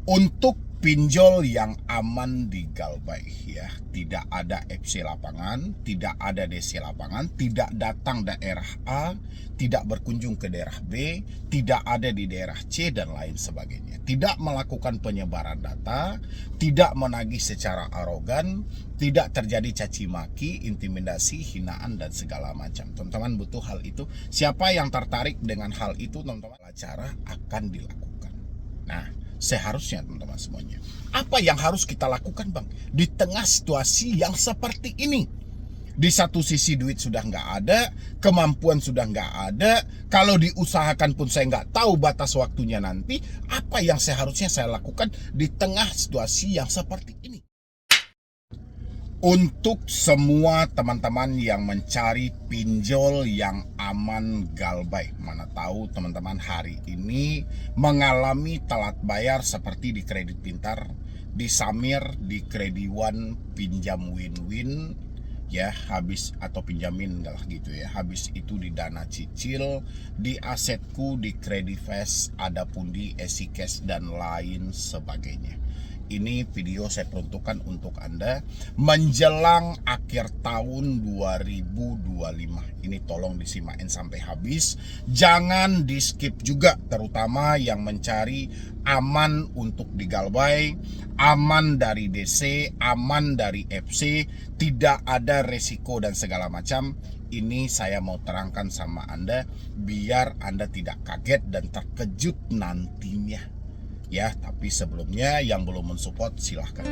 Untuk pinjol yang aman di Galbay ya, tidak ada FC lapangan, tidak ada DC lapangan, tidak datang daerah A, tidak berkunjung ke daerah B, tidak ada di daerah C dan lain sebagainya. Tidak melakukan penyebaran data, tidak menagih secara arogan, tidak terjadi caci maki, intimidasi, hinaan dan segala macam. Teman-teman butuh hal itu. Siapa yang tertarik dengan hal itu, teman-teman, acara akan dilakukan. Nah, seharusnya teman-teman semuanya, apa yang harus kita lakukan bang di tengah situasi yang seperti ini? Di satu sisi duit sudah nggak ada, kemampuan sudah nggak ada, kalau diusahakan pun saya nggak tahu batas waktunya nanti. Apa yang seharusnya saya lakukan di tengah situasi yang seperti ini? Untuk semua teman-teman yang mencari pinjol yang aman Galbay, mana tahu teman-teman hari ini mengalami telat bayar seperti di Kredit Pintar, di Samir, di Krediwan, pinjam win-win ya, habis atau pinjamin lah gitu ya, habis itu di Dana Cicil, di Asetku, di Kredivest, adapun di EasyCash dan lain sebagainya. Ini video saya peruntukkan untuk Anda menjelang akhir tahun 2025. Ini tolong disimain sampai habis. Jangan di skip juga, terutama yang mencari aman untuk di Galbay, aman dari DC, aman dari FC, tidak ada resiko dan segala macam. Ini saya mau terangkan sama Anda biar Anda tidak kaget dan terkejut nantinya. Ya, tapi sebelumnya yang belum mensupport silahkan.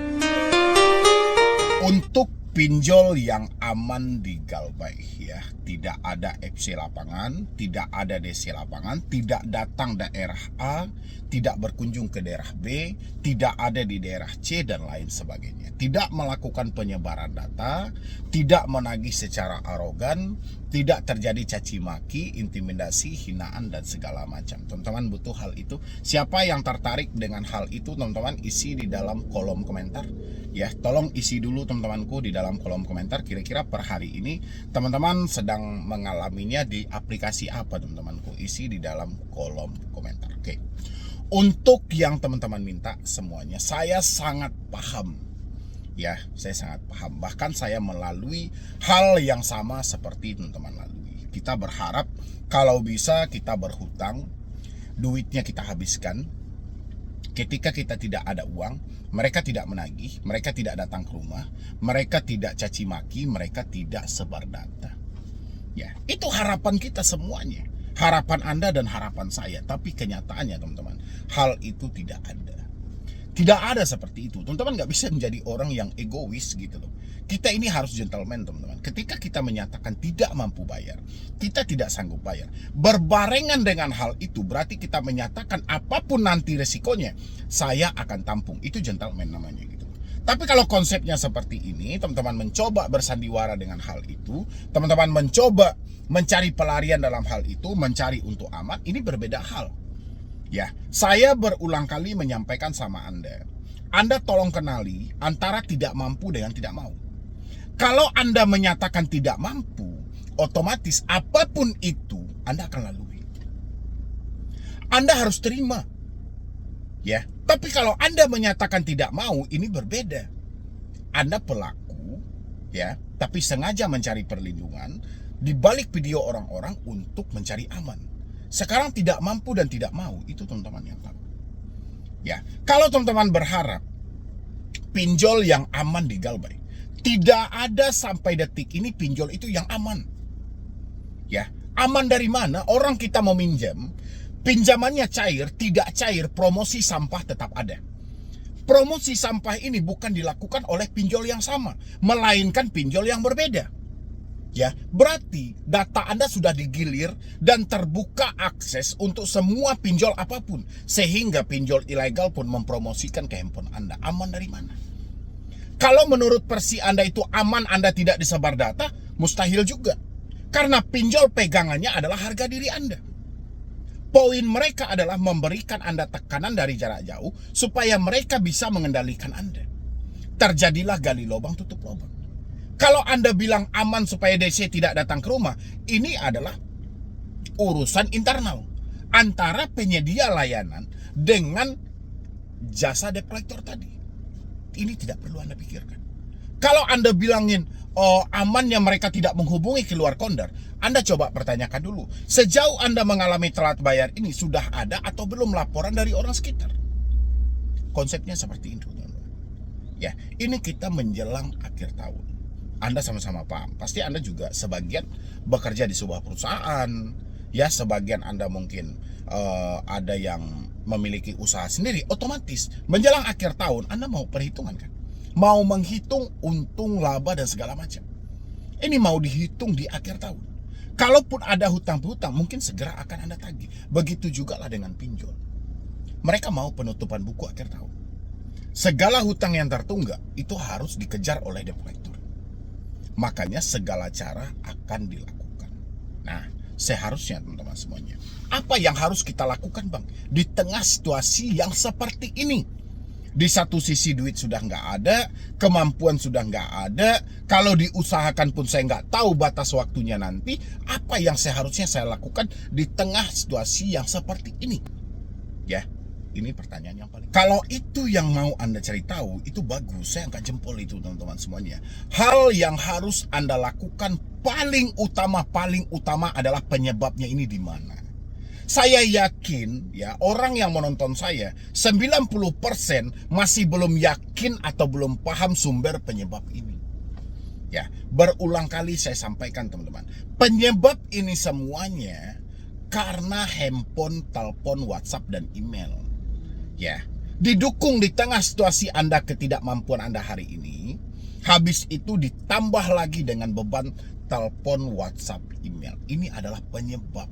Untuk pinjol yang aman di Galbay ya, tidak ada FC lapangan, tidak ada DC lapangan, tidak datang daerah A, tidak berkunjung ke daerah B, tidak ada di daerah C dan lain sebagainya. Tidak melakukan penyebaran data, tidak menagih secara arogan, tidak terjadi caci maki, intimidasi, hinaan dan segala macam. Teman-teman butuh hal itu. Siapa yang tertarik dengan hal itu, teman-teman isi di dalam kolom komentar. Ya, tolong isi dulu teman-temanku di dalam kolom komentar, kira-kira per hari ini teman-teman sedang mengalaminya di aplikasi apa, teman-temanku. Isi di dalam kolom komentar. Oke. Untuk yang teman-teman minta semuanya, saya sangat paham. Ya, saya sangat paham. Bahkan saya melalui hal yang sama seperti teman-teman lalui. Kita berharap kalau bisa kita berhutang, duitnya kita habiskan. Ketika kita tidak ada uang, mereka tidak menagih, mereka tidak datang ke rumah, mereka tidak caci maki, mereka tidak sebar data. Ya, itu harapan kita semuanya. Harapan Anda dan harapan saya. Tapi kenyataannya teman-teman, hal itu tidak ada. Tidak ada seperti itu. Teman-teman nggak bisa menjadi orang yang egois gitu loh. Kita ini harus gentleman teman-teman. Ketika kita menyatakan tidak mampu bayar, kita tidak sanggup bayar, berbarengan dengan hal itu berarti kita menyatakan apapun nanti resikonya, saya akan tampung. Itu gentleman namanya gitu. Tapi kalau konsepnya seperti ini, teman-teman mencoba bersandiwara dengan hal itu, teman-teman mencoba mencari pelarian dalam hal itu, mencari untuk aman, ini berbeda hal. Ya, saya berulang kali menyampaikan sama Anda. Anda tolong kenali antara tidak mampu dengan tidak mau. Kalau Anda menyatakan tidak mampu, otomatis apapun itu Anda akan lalui. Anda harus terima. Ya, tapi kalau Anda menyatakan tidak mau, ini berbeda. Anda pelaku, ya, tapi sengaja mencari perlindungan di balik video orang-orang untuk mencari aman. Sekarang tidak mampu dan tidak mau, itu teman-teman yang tahu. Ya, kalau teman-teman berharap pinjol yang aman di Galbay, tidak ada sampai detik ini pinjol itu yang aman. Ya, aman dari mana? Orang kita mau minjam, pinjamannya cair, tidak cair, promosi sampah tetap ada. Promosi sampah ini bukan dilakukan oleh pinjol yang sama, melainkan pinjol yang berbeda. Ya, berarti data Anda sudah digilir dan terbuka akses untuk semua pinjol apapun, sehingga pinjol ilegal pun mempromosikan ke handphone Anda. Aman dari mana? Kalau menurut versi Anda itu aman, Anda tidak disebar data, mustahil juga. Karena pinjol pegangannya adalah harga diri Anda. Poin mereka adalah memberikan Anda tekanan dari jarak jauh supaya mereka bisa mengendalikan Anda. Terjadilah gali lubang tutup lubang. Kalau Anda bilang aman supaya DC tidak datang ke rumah, ini adalah urusan internal antara penyedia layanan dengan jasa debt collector tadi. Ini tidak perlu Anda pikirkan. Kalau Anda bilangin, oh amannya mereka tidak menghubungi keluar konter, Anda coba pertanyakan dulu, sejauh Anda mengalami telat bayar ini, sudah ada atau belum laporan dari orang sekitar? Konsepnya seperti itu, teman-teman. Ya, ini kita menjelang akhir tahun. Anda sama-sama paham. Pasti Anda juga sebagian bekerja di sebuah perusahaan. Ya, sebagian Anda mungkin ada yang memiliki usaha sendiri. Otomatis menjelang akhir tahun Anda mau perhitungan kan? Mau menghitung untung, laba, dan segala macam. Ini mau dihitung di akhir tahun. Kalaupun ada hutang piutang, mungkin segera akan Anda tagih. Begitu juga lah dengan pinjol. Mereka mau penutupan buku akhir tahun. Segala hutang yang tertunggak itu harus dikejar oleh debt collector. Makanya segala cara akan dilakukan. Nah, seharusnya teman-teman semuanya, apa yang harus kita lakukan bang di tengah situasi yang seperti ini? Di satu sisi duit sudah nggak ada, kemampuan sudah nggak ada, kalau diusahakan pun saya nggak tahu batas waktunya nanti. Apa yang seharusnya saya lakukan di tengah situasi yang seperti ini? Ya, ini pertanyaan yang paling. Kalau itu yang mau Anda cari tahu, itu bagus. Saya angkat jempol itu teman-teman semuanya. Hal yang harus Anda lakukan paling utama adalah penyebabnya ini di mana. Saya yakin ya, orang yang menonton saya 90% masih belum yakin atau belum paham sumber penyebab ini. Ya, berulang kali saya sampaikan teman-teman. Penyebab ini semuanya karena handphone, telepon, WhatsApp, dan email. Ya, didukung di tengah situasi Anda ketidakmampuan Anda hari ini, habis itu ditambah lagi dengan beban telepon, WhatsApp, email. Ini adalah penyebab.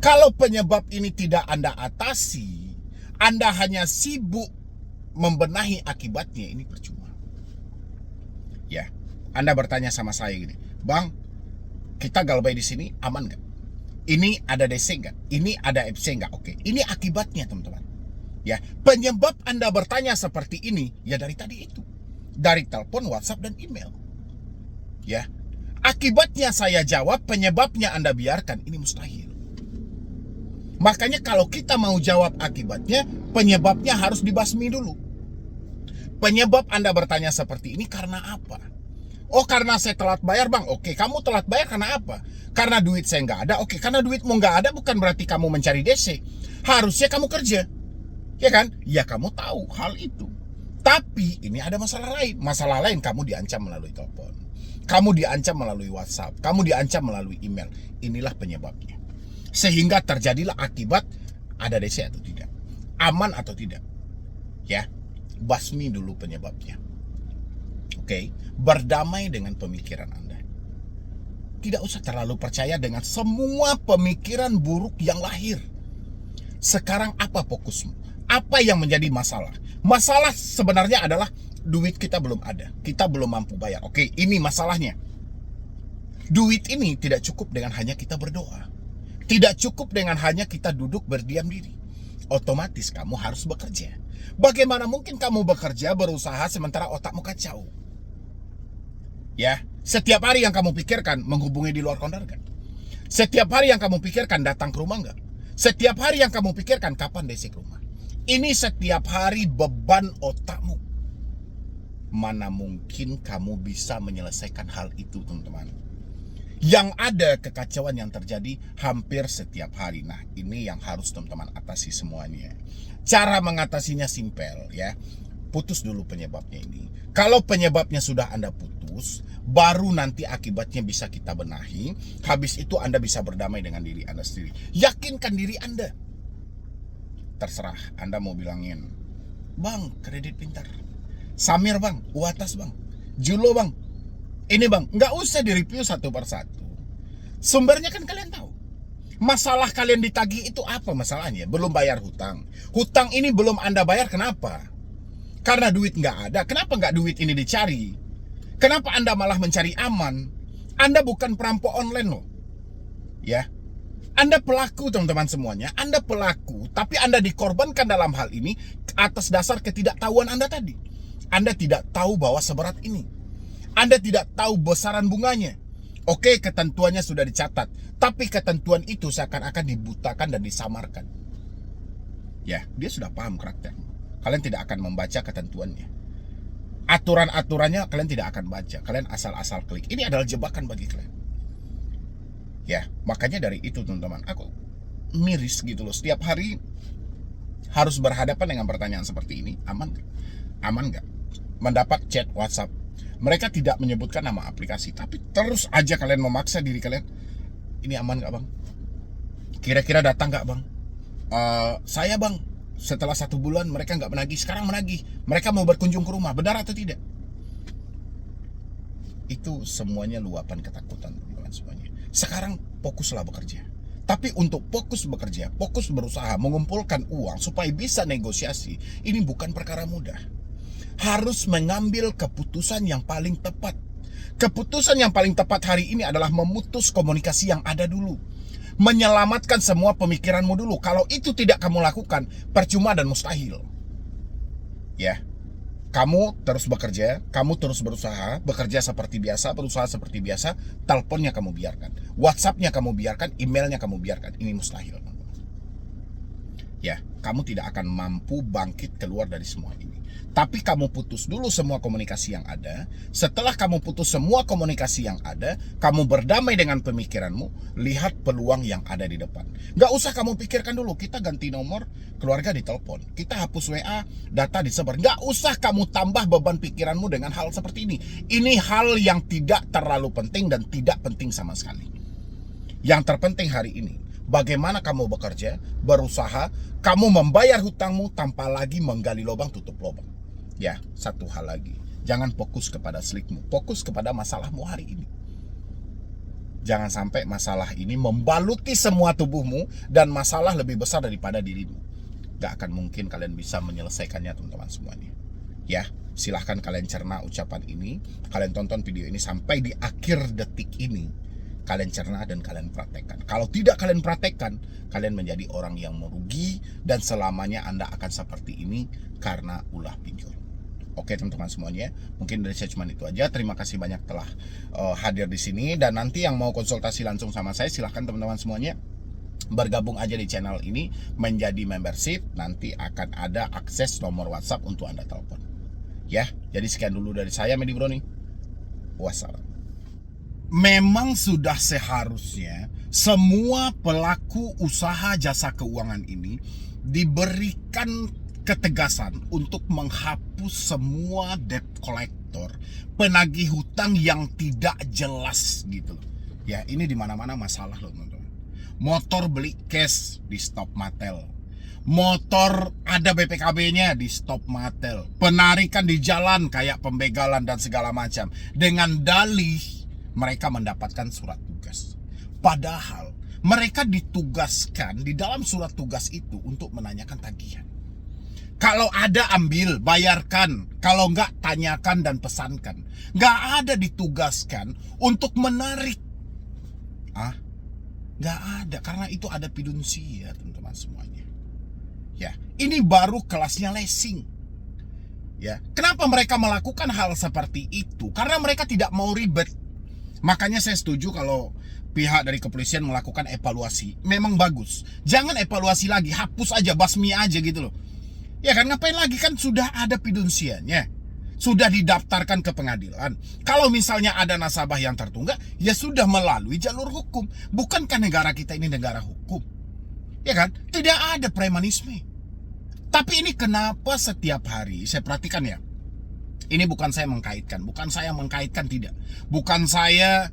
Kalau penyebab ini tidak Anda atasi, Anda hanya sibuk membenahi akibatnya, ini percuma. Ya, Anda bertanya sama saya gini, Bang, kita galbay di sini aman nggak? Ini ada DC nggak? Ini ada FC nggak? Oke, ini akibatnya teman-teman. Ya, penyebab Anda bertanya seperti ini ya dari tadi itu, dari telepon, WhatsApp, dan email. Ya, akibatnya saya jawab, penyebabnya Anda biarkan, ini mustahil. Makanya kalau kita mau jawab akibatnya, penyebabnya harus dibasmi dulu. Penyebab Anda bertanya seperti ini karena apa? Oh, karena saya telat bayar bang. Oke, kamu telat bayar karena apa? Karena duit saya nggak ada. Oke, karena duitmu nggak ada bukan berarti kamu mencari DC. Harusnya kamu kerja, ya kan? Ya kamu tahu hal itu. Tapi ini ada masalah lain. Masalah lain, kamu diancam melalui telepon, kamu diancam melalui WhatsApp, kamu diancam melalui email. Inilah penyebabnya. Sehingga terjadilah akibat ada DC atau tidak, aman atau tidak. Ya, basmi dulu penyebabnya. Oke, berdamai dengan pemikiran Anda. Tidak usah terlalu percaya dengan semua pemikiran buruk yang lahir. Sekarang apa fokusmu? Apa yang menjadi masalah? Masalah sebenarnya adalah duit kita belum ada. Kita belum mampu bayar. Oke, ini masalahnya. Duit ini tidak cukup dengan hanya kita berdoa. Tidak cukup dengan hanya kita duduk berdiam diri. Otomatis kamu harus bekerja. Bagaimana mungkin kamu bekerja, berusaha sementara otakmu kacau? Ya, setiap hari yang kamu pikirkan menghubungi di luar konter kan? Setiap hari yang kamu pikirkan datang ke rumah nggak? Setiap hari yang kamu pikirkan kapan DC ke rumah? Ini setiap hari beban otakmu. Mana mungkin kamu bisa menyelesaikan hal itu, teman-teman? Yang ada kekacauan yang terjadi hampir setiap hari. Nah, ini yang harus teman-teman atasi semuanya. Cara mengatasinya simpel ya. Putus dulu penyebabnya ini. Kalau penyebabnya sudah Anda putus, baru nanti akibatnya bisa kita benahi. Habis itu Anda bisa berdamai dengan diri Anda sendiri. Yakinkan diri Anda. Terserah Anda mau bilangin, Bang, kredit pintar, Samir bang, Uatas bang, Julo bang, ini bang. Nggak usah direview satu persatu. Sumbernya kan kalian tahu. Masalah kalian ditagih itu apa masalahnya? Belum bayar hutang. Hutang ini belum Anda bayar, kenapa? Karena duit nggak ada. Kenapa nggak duit ini dicari? Kenapa Anda malah mencari aman? Anda bukan perampok online loh. Ya, Anda pelaku teman-teman semuanya. Anda pelaku, tapi Anda dikorbankan dalam hal ini atas dasar ketidaktahuan Anda tadi. Anda tidak tahu bahwa seberat ini. Anda tidak tahu besaran bunganya. Oke, ketentuannya sudah dicatat, tapi ketentuan itu seakan-akan dibutakan dan disamarkan. Ya, dia sudah paham karakter. Kalian tidak akan membaca ketentuannya. Aturan-aturannya kalian tidak akan baca. Kalian asal-asal klik. Ini adalah jebakan bagi kalian. Ya, makanya dari itu teman-teman, aku miris gitu loh. Setiap hari harus berhadapan dengan pertanyaan seperti ini. Aman gak? Aman gak? Mendapat chat WhatsApp, mereka tidak menyebutkan nama aplikasi, tapi terus aja kalian memaksa diri kalian. Ini aman gak bang? Kira-kira datang gak bang? Saya bang, setelah 1 bulan mereka nggak menagih, sekarang menagih. Mereka mau berkunjung ke rumah, benar atau tidak? Itu semuanya luapan ketakutan teman-teman semuanya. Sekarang fokuslah bekerja. Tapi untuk fokus bekerja, fokus berusaha mengumpulkan uang supaya bisa negosiasi, ini bukan perkara mudah. Harus mengambil keputusan yang paling tepat. Keputusan yang paling tepat hari ini adalah memutus komunikasi yang ada dulu. Menyelamatkan semua pemikiranmu dulu. Kalau itu tidak kamu lakukan, percuma dan mustahil. Ya, kamu terus bekerja, kamu terus berusaha, bekerja seperti biasa, berusaha seperti biasa, teleponnya kamu biarkan, WhatsApp-nya kamu biarkan, emailnya kamu biarkan. Ini mustahil. Ya, kamu tidak akan mampu bangkit keluar dari semua ini. Tapi kamu putus dulu semua komunikasi yang ada. Setelah kamu putus semua komunikasi yang ada, kamu berdamai dengan pemikiranmu, lihat peluang yang ada di depan. Gak usah kamu pikirkan dulu, kita ganti nomor, keluarga ditelepon, kita hapus WA, data disebar. Gak usah kamu tambah beban pikiranmu dengan hal seperti ini. Ini hal yang tidak terlalu penting dan tidak penting sama sekali. Yang terpenting hari ini, bagaimana kamu bekerja, berusaha, kamu membayar hutangmu tanpa lagi menggali lubang tutup lubang. Ya, satu hal lagi, jangan fokus kepada selikmu, fokus kepada masalahmu hari ini. Jangan sampai masalah ini membaluti semua tubuhmu dan masalah lebih besar daripada dirimu. Gak akan mungkin kalian bisa menyelesaikannya teman-teman semuanya. Ya, silahkan kalian cerna ucapan ini, kalian tonton video ini sampai di akhir detik ini. Kalian cerna dan kalian praktekkan. Kalau tidak kalian praktekkan, kalian menjadi orang yang merugi dan selamanya Anda akan seperti ini karena ulah pinjol. Oke teman-teman semuanya, mungkin dari saya cuma itu aja. Terima kasih banyak telah hadir di sini, dan nanti yang mau konsultasi langsung sama saya, silahkan teman-teman semuanya bergabung aja di channel ini menjadi membership. Nanti akan ada akses nomor WhatsApp untuk Anda telepon. Ya, jadi sekian dulu dari saya, Medi Broni. Wassalam. Memang sudah seharusnya semua pelaku usaha jasa keuangan ini diberikan ketegasan untuk menghapus semua debt collector, penagih hutang yang tidak jelas gitu loh. Ya, ini di mana-mana masalah loh teman-teman. Motor beli cash di stop Matel. Motor ada BPKB-nya di stop Matel. Penarikan di jalan kayak pembegalan dan segala macam. Dengan dalih mereka mendapatkan surat tugas. Padahal mereka ditugaskan di dalam surat tugas itu untuk menanyakan tagihan. Kalau ada ambil, bayarkan. Kalau enggak, tanyakan dan pesankan. Enggak ada ditugaskan untuk menarik. Enggak ada, karena itu ada fidusia teman-teman semuanya. Ya, ini baru kelasnya leasing. Ya, kenapa mereka melakukan hal seperti itu? Karena mereka tidak mau ribet. Makanya saya setuju kalau pihak dari kepolisian melakukan evaluasi. Memang bagus. Jangan evaluasi lagi, hapus aja, basmi aja gitu loh. Ya kan, ngapain lagi, kan sudah ada fidusianya. Sudah didaftarkan ke pengadilan. Kalau misalnya ada nasabah yang tertunggak, ya sudah melalui jalur hukum. Bukankah negara kita ini negara hukum? Ya kan, tidak ada premanisme. Tapi ini kenapa setiap hari, saya perhatikan ya. Ini bukan saya mengkaitkan, tidak. Bukan saya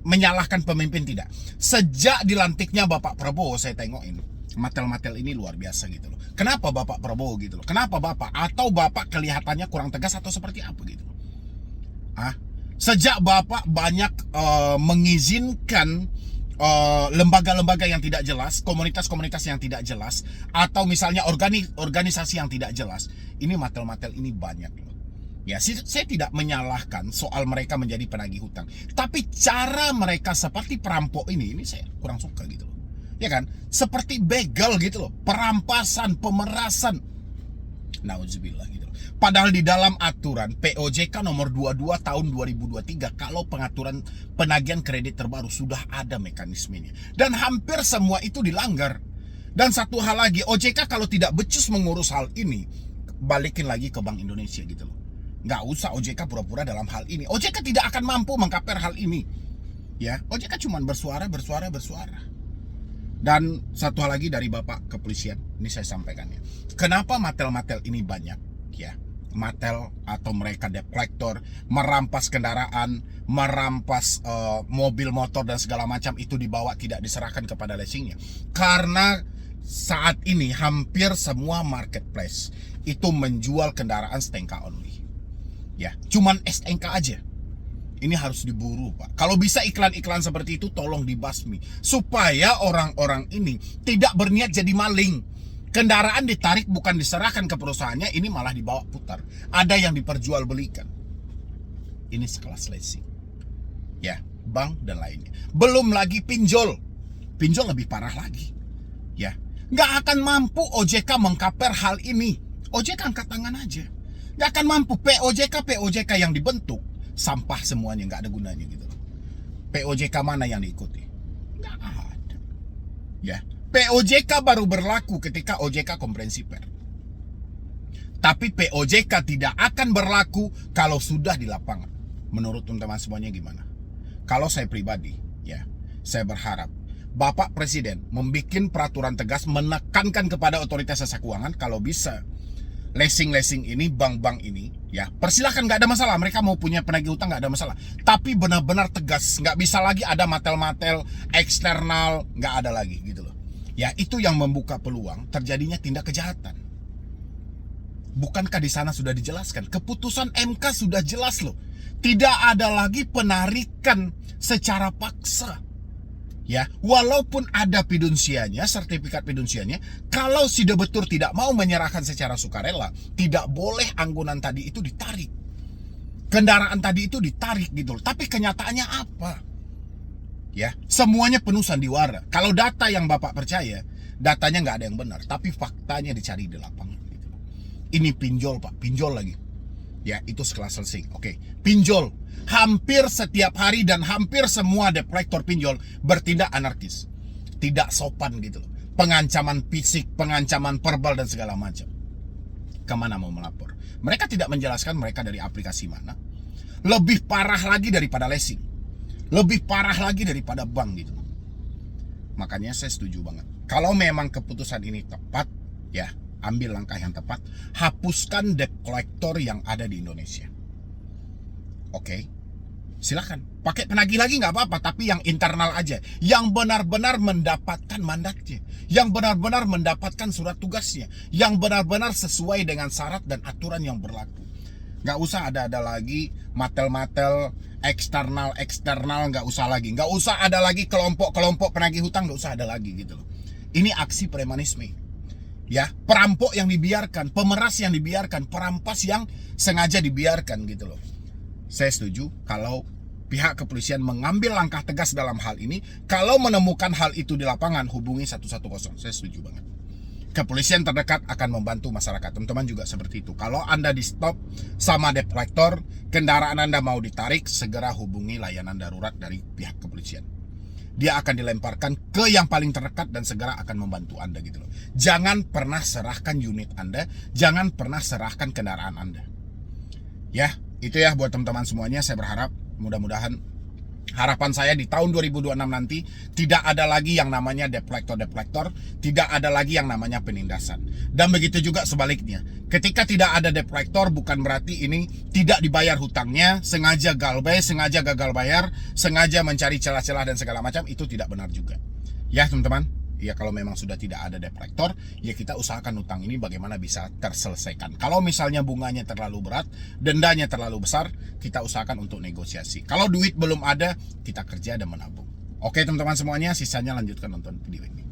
menyalahkan pemimpin, tidak. Sejak dilantiknya Bapak Prabowo, saya tengok ini. Matel-matel ini luar biasa gitu loh. Kenapa Bapak Prabowo gitu loh? Kenapa Bapak? Atau Bapak kelihatannya kurang tegas atau seperti apa gitu? Sejak Bapak banyak mengizinkan lembaga-lembaga yang tidak jelas, komunitas-komunitas yang tidak jelas, atau misalnya organisasi yang tidak jelas, ini matel-matel ini banyak loh. Ya, saya tidak menyalahkan soal mereka menjadi penagih hutang, tapi cara mereka seperti perampok ini saya kurang suka gitu loh. Ya kan, seperti begal gitu loh, perampasan, pemerasan. Nauzubillah gitu loh. Padahal di dalam aturan POJK nomor 22 tahun 2023, kalau pengaturan penagihan kredit terbaru sudah ada mekanismenya. Dan hampir semua itu dilanggar. Dan satu hal lagi, OJK kalau tidak becus mengurus hal ini, balikin lagi ke Bank Indonesia gitu loh. Nggak usah OJK pura-pura dalam hal ini. OJK tidak akan mampu mengkaper hal ini. Ya, OJK cuma bersuara. Dan satu hal lagi dari Bapak Kepolisian, ini saya sampaikan ya. Kenapa Matel-Matel ini banyak? Ya, Matel atau mereka debt collector merampas kendaraan, merampas mobil motor dan segala macam itu dibawa tidak diserahkan kepada leasingnya. Karena saat ini hampir semua marketplace itu menjual kendaraan STNK only. Ya, cuman STNK aja. Ini harus diburu, Pak. Kalau bisa iklan-iklan seperti itu tolong dibasmi supaya orang-orang ini tidak berniat jadi maling. Kendaraan ditarik bukan diserahkan ke perusahaannya, ini malah dibawa putar. Ada yang diperjualbelikan. Ini sekelas leasing. Ya, bank dan lainnya. Belum lagi pinjol. Pinjol lebih parah lagi. Ya, nggak akan mampu OJK mengkaper hal ini. OJK angkat tangan aja. Nggak akan mampu. POJK yang dibentuk sampah semuanya, nggak ada gunanya gitu. POJK mana yang diikuti? Nggak ada. Ya, POJK baru berlaku ketika OJK komprensi per. Tapi POJK tidak akan berlaku kalau sudah di lapangan. Menurut teman-teman semuanya gimana? Kalau saya pribadi, ya, saya berharap Bapak Presiden membuat peraturan tegas menekankan kepada otoritas jasa keuangan kalau bisa leasing ini, bank-bank ini, ya persilahkan, nggak ada masalah. Mereka mau punya penagih utang nggak ada masalah. Tapi benar-benar tegas, nggak bisa lagi ada matel-matel eksternal, nggak ada lagi gitu loh. Ya itu yang membuka peluang terjadinya tindak kejahatan. Bukankah di sana sudah dijelaskan? Keputusan MK sudah jelas loh. Tidak ada lagi penarikan secara paksa. Ya, walaupun ada pidunsianya, sertifikat pidunsianya, kalau si debitur tidak mau menyerahkan secara sukarela, tidak boleh anggunan tadi itu ditarik. Kendaraan tadi itu ditarik gitu loh. Tapi kenyataannya apa? Ya, semuanya penuh sandiwara. Kalau data yang Bapak percaya, datanya nggak ada yang benar, tapi faktanya dicari di lapangan gitu. Ini pinjol, Pak, pinjol lagi. Ya, itu sekelas leasing. Oke, pinjol. Hampir setiap hari dan hampir semua debt collector pinjol bertindak anarkis. Tidak sopan gitu loh. Pengancaman fisik, pengancaman verbal dan segala macam. Kemana mau melapor? Mereka tidak menjelaskan mereka dari aplikasi mana. Lebih parah lagi daripada leasing. Lebih parah lagi daripada bank gitu. Makanya saya setuju banget. Kalau memang keputusan ini tepat, ya ambil langkah yang tepat. Hapuskan debt collector yang ada di Indonesia. Oke, silakan. Pakai penagih lagi nggak apa-apa, tapi yang internal aja. Yang benar-benar mendapatkan mandatnya. Yang benar-benar mendapatkan surat tugasnya. Yang benar-benar sesuai dengan syarat dan aturan yang berlaku. Nggak usah ada lagi matel-matel eksternal, nggak usah lagi. Nggak usah ada lagi kelompok-kelompok penagih hutang, nggak usah ada lagi gitu loh. Ini aksi premanisme. Ya, perampok yang dibiarkan, pemeras yang dibiarkan, perampas yang sengaja dibiarkan gitu loh. Saya setuju kalau pihak kepolisian mengambil langkah tegas dalam hal ini. Kalau menemukan hal itu di lapangan, hubungi 110. Saya setuju banget. Kepolisian terdekat akan membantu masyarakat. Teman-teman juga seperti itu. Kalau Anda di stop sama debt collector, kendaraan Anda mau ditarik, segera hubungi layanan darurat dari pihak kepolisian. Dia akan dilemparkan ke yang paling terdekat dan segera akan membantu Anda gitu loh. Jangan pernah serahkan unit Anda, jangan pernah serahkan kendaraan Anda. Ya, itu ya buat teman-teman semuanya. Saya berharap mudah-mudahan harapan saya di tahun 2026 nanti tidak ada lagi yang namanya debt collector, tidak ada lagi yang namanya penindasan. Dan begitu juga sebaliknya. Ketika tidak ada debt collector bukan berarti ini tidak dibayar hutangnya, sengaja galbay, sengaja gagal bayar, sengaja mencari celah-celah dan segala macam, itu tidak benar juga. Ya teman-teman, ya kalau memang sudah tidak ada debt collector, ya kita usahakan hutang ini bagaimana bisa terselesaikan. Kalau misalnya bunganya terlalu berat, dendanya terlalu besar, kita usahakan untuk negosiasi. Kalau duit belum ada, kita kerja dan menabung. Oke teman-teman semuanya, sisanya lanjutkan nonton video ini.